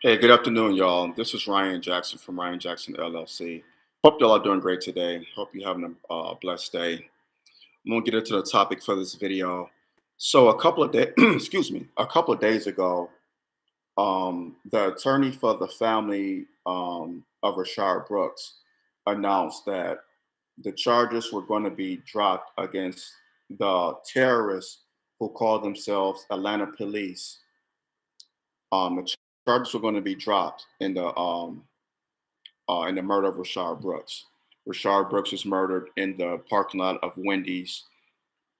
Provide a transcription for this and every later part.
Hey, good afternoon, y'all. This is Ryan Jackson from Ryan Jackson LLC. Hope y'all are doing great today. Hope you're having a blessed day. I'm gonna get into the topic for this video. So, a couple of days, excuse me, a couple of days ago, the attorney for the family of Rashard Brooks announced that the charges were going to be dropped against the terrorists who call themselves Atlanta Police. The charges were going to be dropped in the murder of Rashard Brooks. Rashard Brooks was murdered in the parking lot of Wendy's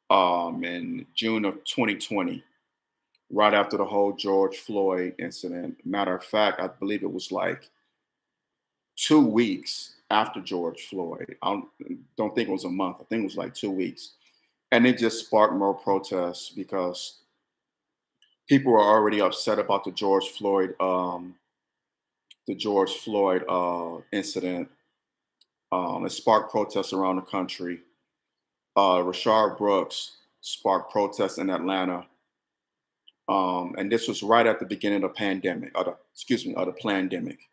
in June of 2020, right after the whole George Floyd incident. Matter of fact, I believe it was like 2 weeks after George Floyd. I don't think it was a month. I think it was like 2 weeks. And it just sparked more protests because people were already upset about the George Floyd incident. It sparked protests around the country. Rashard Brooks sparked protests in Atlanta, and this was right at the beginning of the pandemic. Of the pandemic.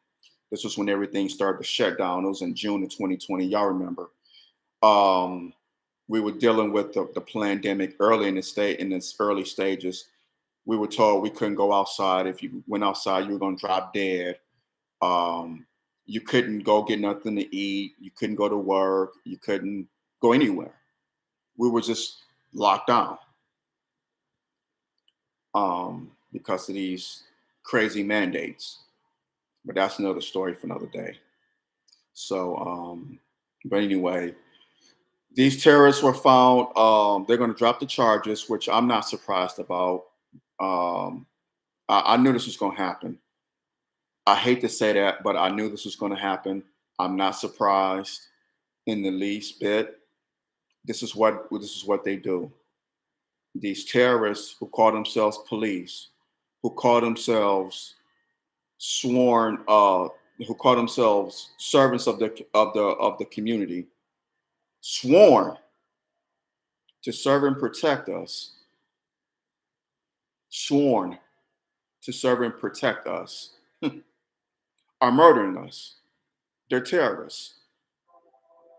This was when everything started to shut down. It was in June of 2020. Y'all remember? Um, we were dealing with the pandemic early in its early stages. We were told we couldn't go outside. If you went outside, you were going to drop dead. Um, you couldn't go get nothing to eat. You couldn't go to work. You couldn't go anywhere. We were just locked down because of these crazy mandates. But that's another story for another day. So, but anyway, these terrorists were found. They're going to drop the charges, which I'm not surprised about. Um, I knew this was going to happen. I hate to say that, but I knew this was going to happen. I'm not surprised in the least bit. This is what they do. These terrorists who call themselves police, who call themselves sworn, who call themselves servants of the community, sworn to serve and protect us, sworn to serve and protect us, are murdering us. They're terrorists.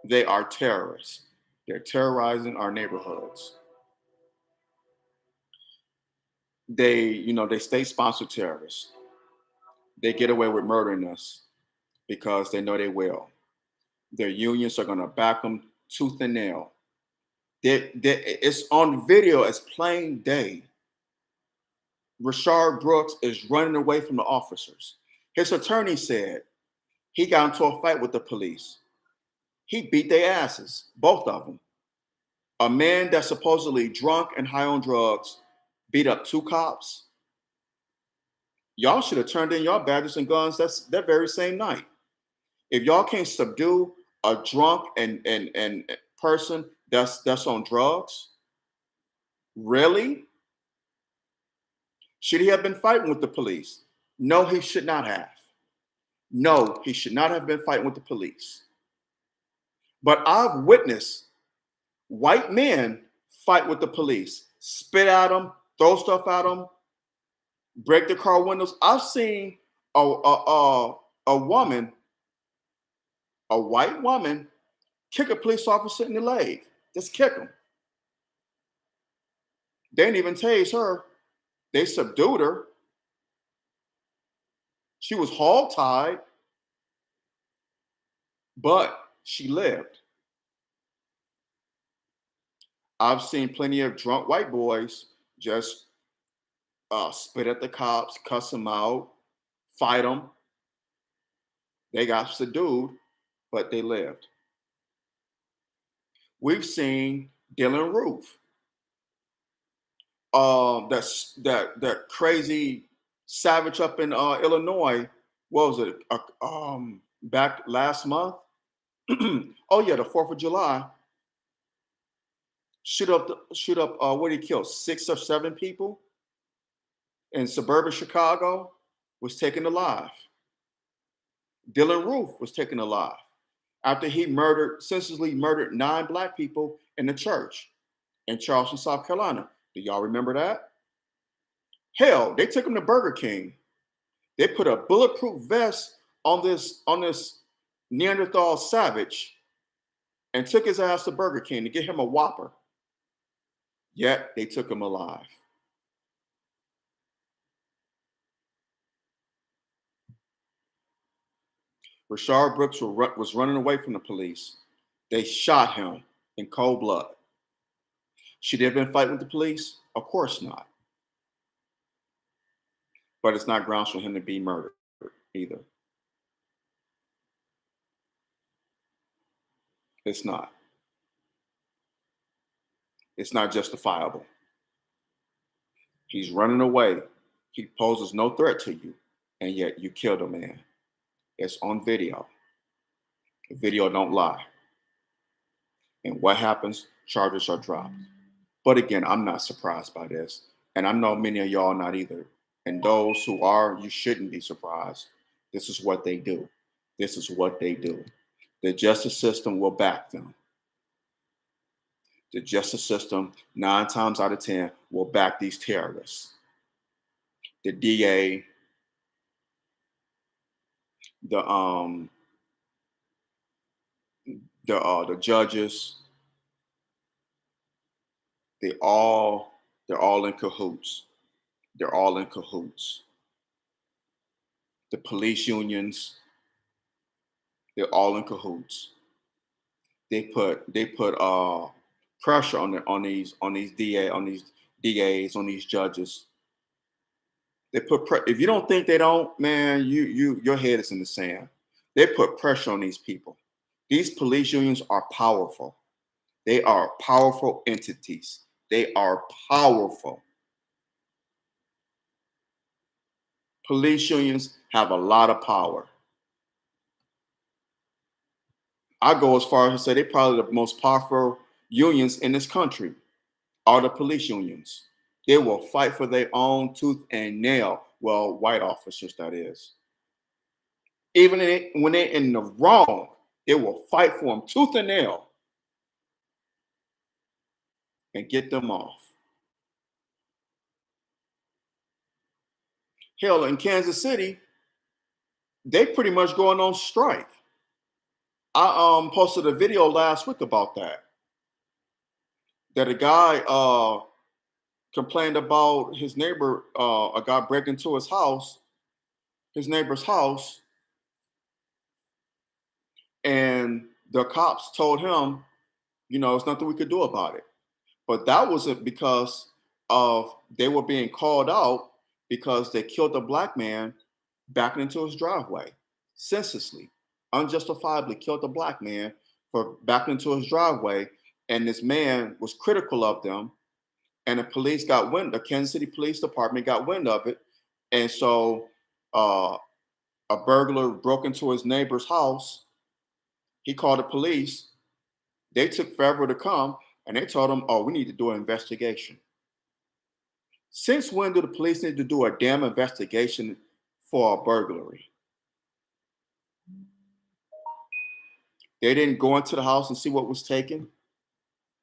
They are terrorists. They're terrorizing our neighborhoods. They state-sponsored terrorists. They get away with murdering us because they know they will. Their unions are going to back them tooth and nail. It's on video as plain day. Rashard Brooks is running away from the officers. His attorney said he got into a fight with the police. He beat their asses, both of them. A man that's supposedly drunk and high on drugs beat up two cops. Y'all should have turned in your badges and guns that very same night. If y'all can't subdue a drunk and person that's on drugs, really? Should he have been fighting with the police? No, he should not have. No, he should not have been fighting with the police. But I've witnessed white men fight with the police, spit at them, throw stuff at them, break the car windows. I've seen a woman, a white woman, kick a police officer in the leg. Just kick him. They didn't even tase her. They subdued her. She was hog-tied, but she lived. I've seen plenty of drunk white boys just spit at the cops, cuss them out, fight them. They got subdued, but they lived. We've seen Dylan Roof, that crazy savage up in Illinois. What was it? Back last month. Oh yeah, the 4th of July. Shoot up. What did he kill? 6 or 7 people in suburban Chicago. Was taken alive. Dylan Roof was taken alive after he senselessly murdered 9 black people in the church in Charleston, South Carolina. Do y'all remember that? Hell, they took him to Burger King. They put a bulletproof vest on this Neanderthal savage and took his ass to Burger King to get him a Whopper. Yet they took him alive. Rashard Brooks was running away from the police. They shot him in cold blood. Should he have been fighting with the police? Of course not. But it's not grounds for him to be murdered either. It's not. It's not justifiable. He's running away. He poses no threat to you, and yet you killed a man. It's on video. The video don't lie. And what happens? Charges are dropped. But again, I'm not surprised by this. And I know many of y'all not either. And those who are, you shouldn't be surprised. This is what they do. This is what they do. The justice system will back them. The justice system, 9 times out of 10, will back these terrorists. The DA, the judges, they're all in cahoots. They're all in cahoots. The police unions, they're all in cahoots. They put pressure on these DAs, on these judges. They put if you don't think they don't, man, your head is in the sand. They put pressure on these people. These police unions are powerful. They are powerful entities. They are powerful. Police unions have a lot of power. I go as far as to say they're probably the most powerful unions in this country are the police unions. They will fight for their own tooth and nail. Well, white officers, that is. Even when they're in the wrong, they will fight for them tooth and nail and get them off. Hell, in Kansas City, they pretty much going on strike. I posted a video last week about that. That a guy complained about his neighbor, a guy breaking into his neighbor's house, and the cops told him, there's nothing we could do about it. But that wasn't because they were being called out because they killed a black man backing into his driveway, senselessly, unjustifiably killed a black man for backing into his driveway, and this man was critical of them, and the Kansas City Police Department got wind of it, and so a burglar broke into his neighbor's house. He called the police. They took forever to come, and they told him, "Oh, we need to do an investigation." Since when do the police need to do a damn investigation for a burglary? They didn't go into the house and see what was taken.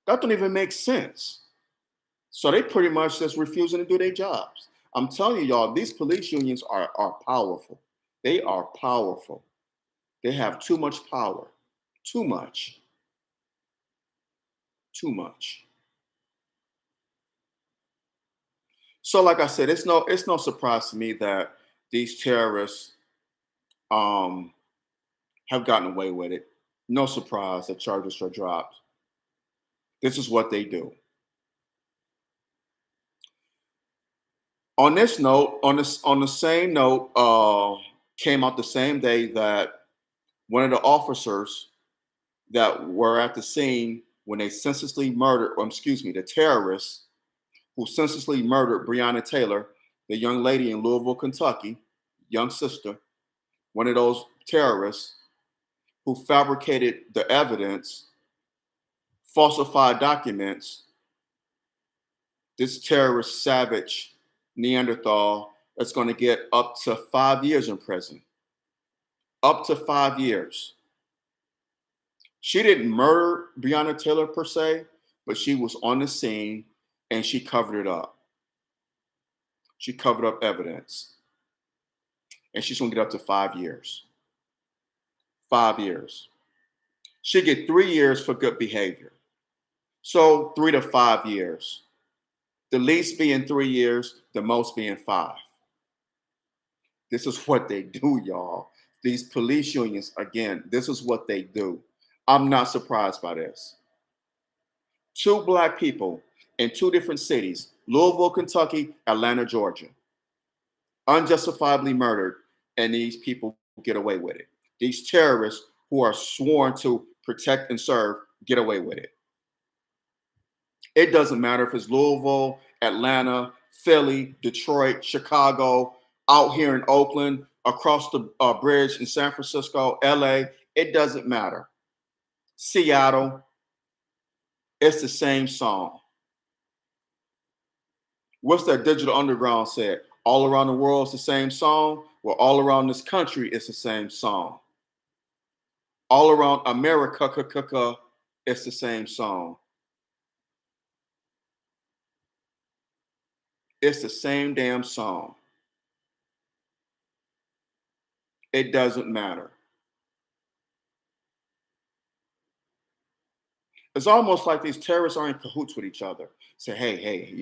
That don't even make sense. So they pretty much just refusing to do their jobs. I'm telling you, y'all, these police unions are powerful. They are powerful. They have too much power. Too much. Too much. So, like I said, it's no surprise to me that these terrorists have gotten away with it. No surprise that charges are dropped. This is what they do. On this note, on the same note, came out the same day that one of the officers that were at the scene when they senselessly murdered, the terrorists who senselessly murdered Breonna Taylor, the young lady in Louisville, Kentucky, young sister, one of those terrorists who fabricated the evidence, falsified documents. This terrorist savage Neanderthal that's going to get up to 5 years in prison. Up to 5 years. She didn't murder Breonna Taylor per se, but she was on the scene and she covered it up. She covered up evidence. and she's gonna get up to 5 years. 5 years. She'll get 3 years for good behavior. So 3 to 5 years. The least being 3 years, the most being 5. This is what they do, y'all. These police unions, again, this is what they do. I'm not surprised by this. 2 Black people in 2 different cities, Louisville, Kentucky, Atlanta, Georgia, unjustifiably murdered, and these people get away with it. These terrorists who are sworn to protect and serve get away with it. It doesn't matter if it's Louisville, Atlanta, Philly, Detroit, Chicago, out here in Oakland, across the bridge in San Francisco, LA. It doesn't matter. Seattle, it's the same song. What's that Digital Underground said? All around the world, it's the same song. Well, all around this country, it's the same song. All around America, it's the same song. It's the same damn song. It doesn't matter. It's almost like these terrorists are in cahoots with each other. Say, hey,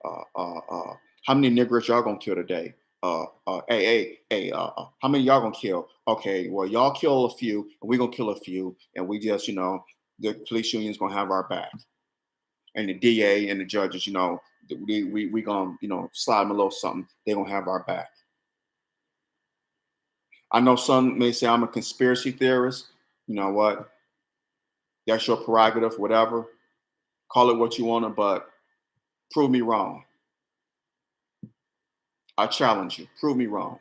how many niggers y'all gonna kill today? How many y'all gonna kill? Okay, well, y'all kill a few, and we gonna kill a few, and we just, the police union's gonna have our back, and the DA and the judges, we gonna, slide them a little something. They gonna have our back. I know some may say I'm a conspiracy theorist. You know what? That's your prerogative, whatever. Call it what you want to, but prove me wrong. I challenge you. Prove me wrong.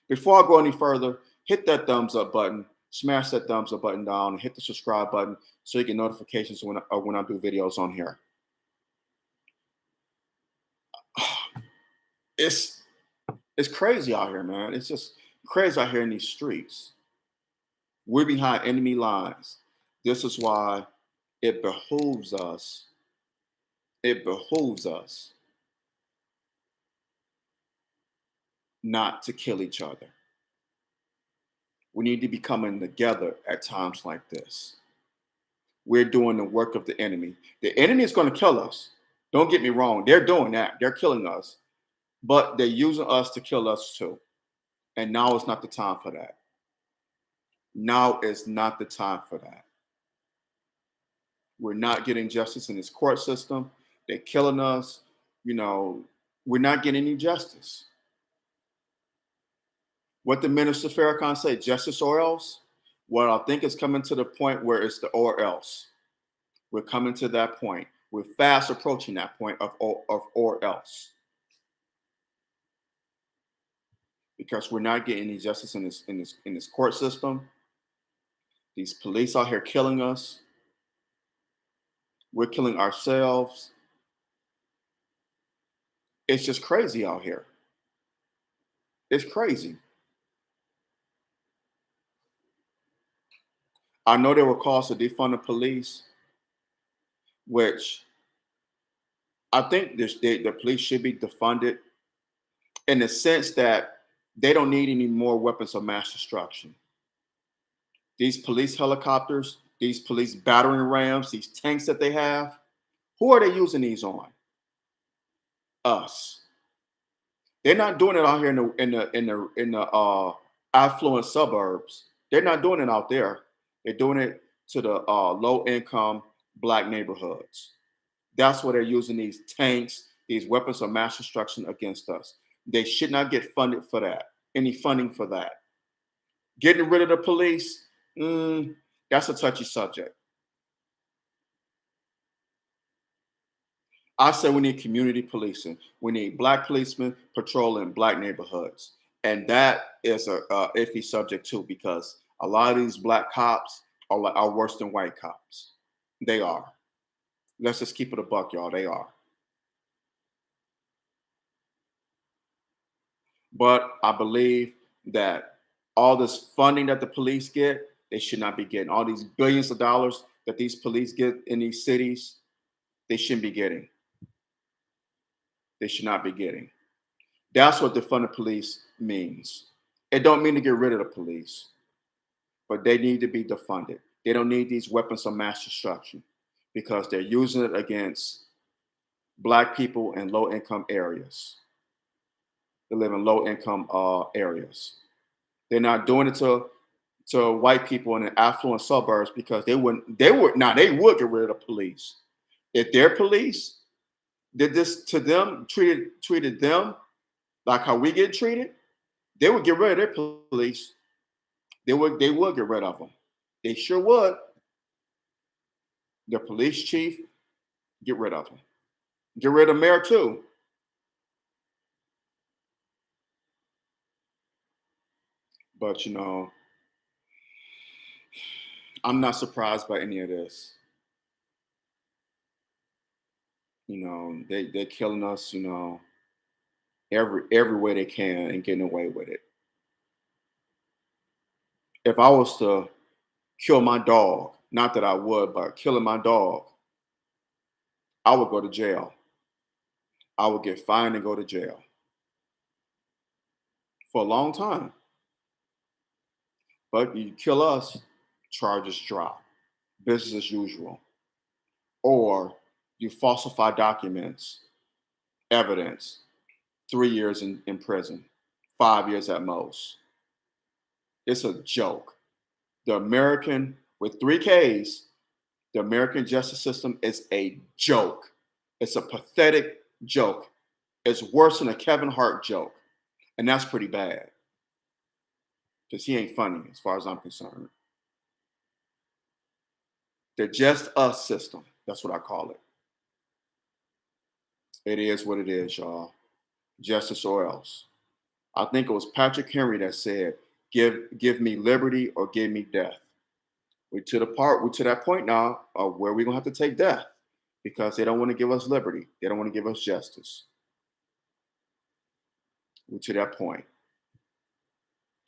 Before I go any further, hit that thumbs up button, smash that thumbs up button down, and hit the subscribe button so you get notifications when I do videos on here. It's crazy out here, man. It's just crazy out here in these streets. We're behind enemy lines. This is why it behooves us not to kill each other. We need to be coming together at times like this. We're doing the work of the enemy. The enemy is going to kill us. Don't get me wrong. They're doing that. They're killing us. But they're using us to kill us too. And now is not the time for that. Now is not the time for that. We're not getting justice in this court system. They're killing us. We're not getting any justice. What did Minister Farrakhan say? Justice or else? Well, I think it's coming to the point where it's the or else. We're coming to that point. We're fast approaching that point of or else. Because we're not getting any justice in this court system. These police out here killing us. We're killing ourselves. It's just crazy out here. It's crazy. I know there were calls to defund the police, which I think the police should be defunded in the sense that they don't need any more weapons of mass destruction. These police helicopters, these police battering rams, these tanks that they have, who are they using these on? Us. They're not doing it out here in the affluent suburbs. They're not doing it out there. They're doing it to the low income Black neighborhoods. That's where they're using these tanks, these weapons of mass destruction against us. They should not get funded for that. Any funding for that. Getting rid of the police, that's a touchy subject. I say we need community policing. We need Black policemen patrolling Black neighborhoods. And that is a iffy subject too, because a lot of these Black cops are worse than white cops. They are. Let's just keep it a buck, y'all. They are. But I believe that all this funding that the police get, they should not be getting. All these billions of dollars that these police get in these cities, they shouldn't be getting. They should not be getting. That's what defund the police means. It don't mean to get rid of the police, but they need to be defunded. They don't need these weapons of mass destruction because they're using it against black people in low income areas. They live in low income areas. They're not doing it to white people in the affluent suburbs because they would get rid of the police. If their police did this to them, treated them like how we get treated, they would get rid of their police. They would get rid of them. They sure would. The police chief, get rid of them. Get rid of mayor too. But I'm not surprised by any of this. They're killing us, every way they can and getting away with it. If I was to kill my dog, not that I would, but killing my dog, I would go to jail. I would get fined and go to jail for a long time. But you kill us, charges drop, business as usual. Or you falsify documents, evidence, 3 years in prison, 5 years at most. It's a joke. The American, with three Ks, the American justice system is a joke. It's a pathetic joke. It's worse than a Kevin Hart joke. And that's pretty bad because he ain't funny as far as I'm concerned. The just us system, that's what I call it. It is what it is, y'all. Justice or else. I think it was Patrick Henry that said, give me liberty or give me death. We're to that point now of where we're gonna have to take death because they don't want to give us liberty. They don't want to give us justice. We're to that point.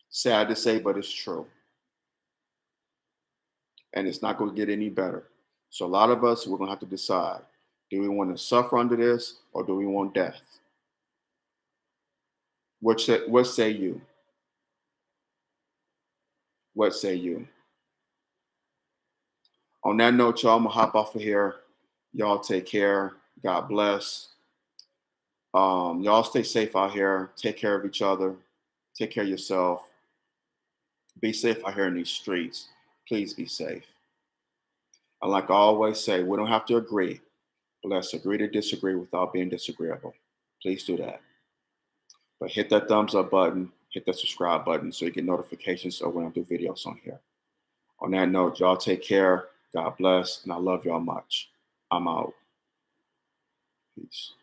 Sad to say, but it's true. And it's not going to get any better. So a lot of us, we're going to have to decide, do we want to suffer under this or do we want death? What say you? What say you? On that note, y'all, I'm going to hop off of here. Y'all take care. God bless. Y'all stay safe out here. Take care of each other. Take care of yourself. Be safe out here in these streets. Please be safe. And like I always say, we don't have to agree, but let's agree to disagree without being disagreeable. Please do that. But hit that thumbs up button, hit that subscribe button so you get notifications of when I do videos on here. On that note, y'all take care. God bless. And I love y'all much. I'm out. Peace.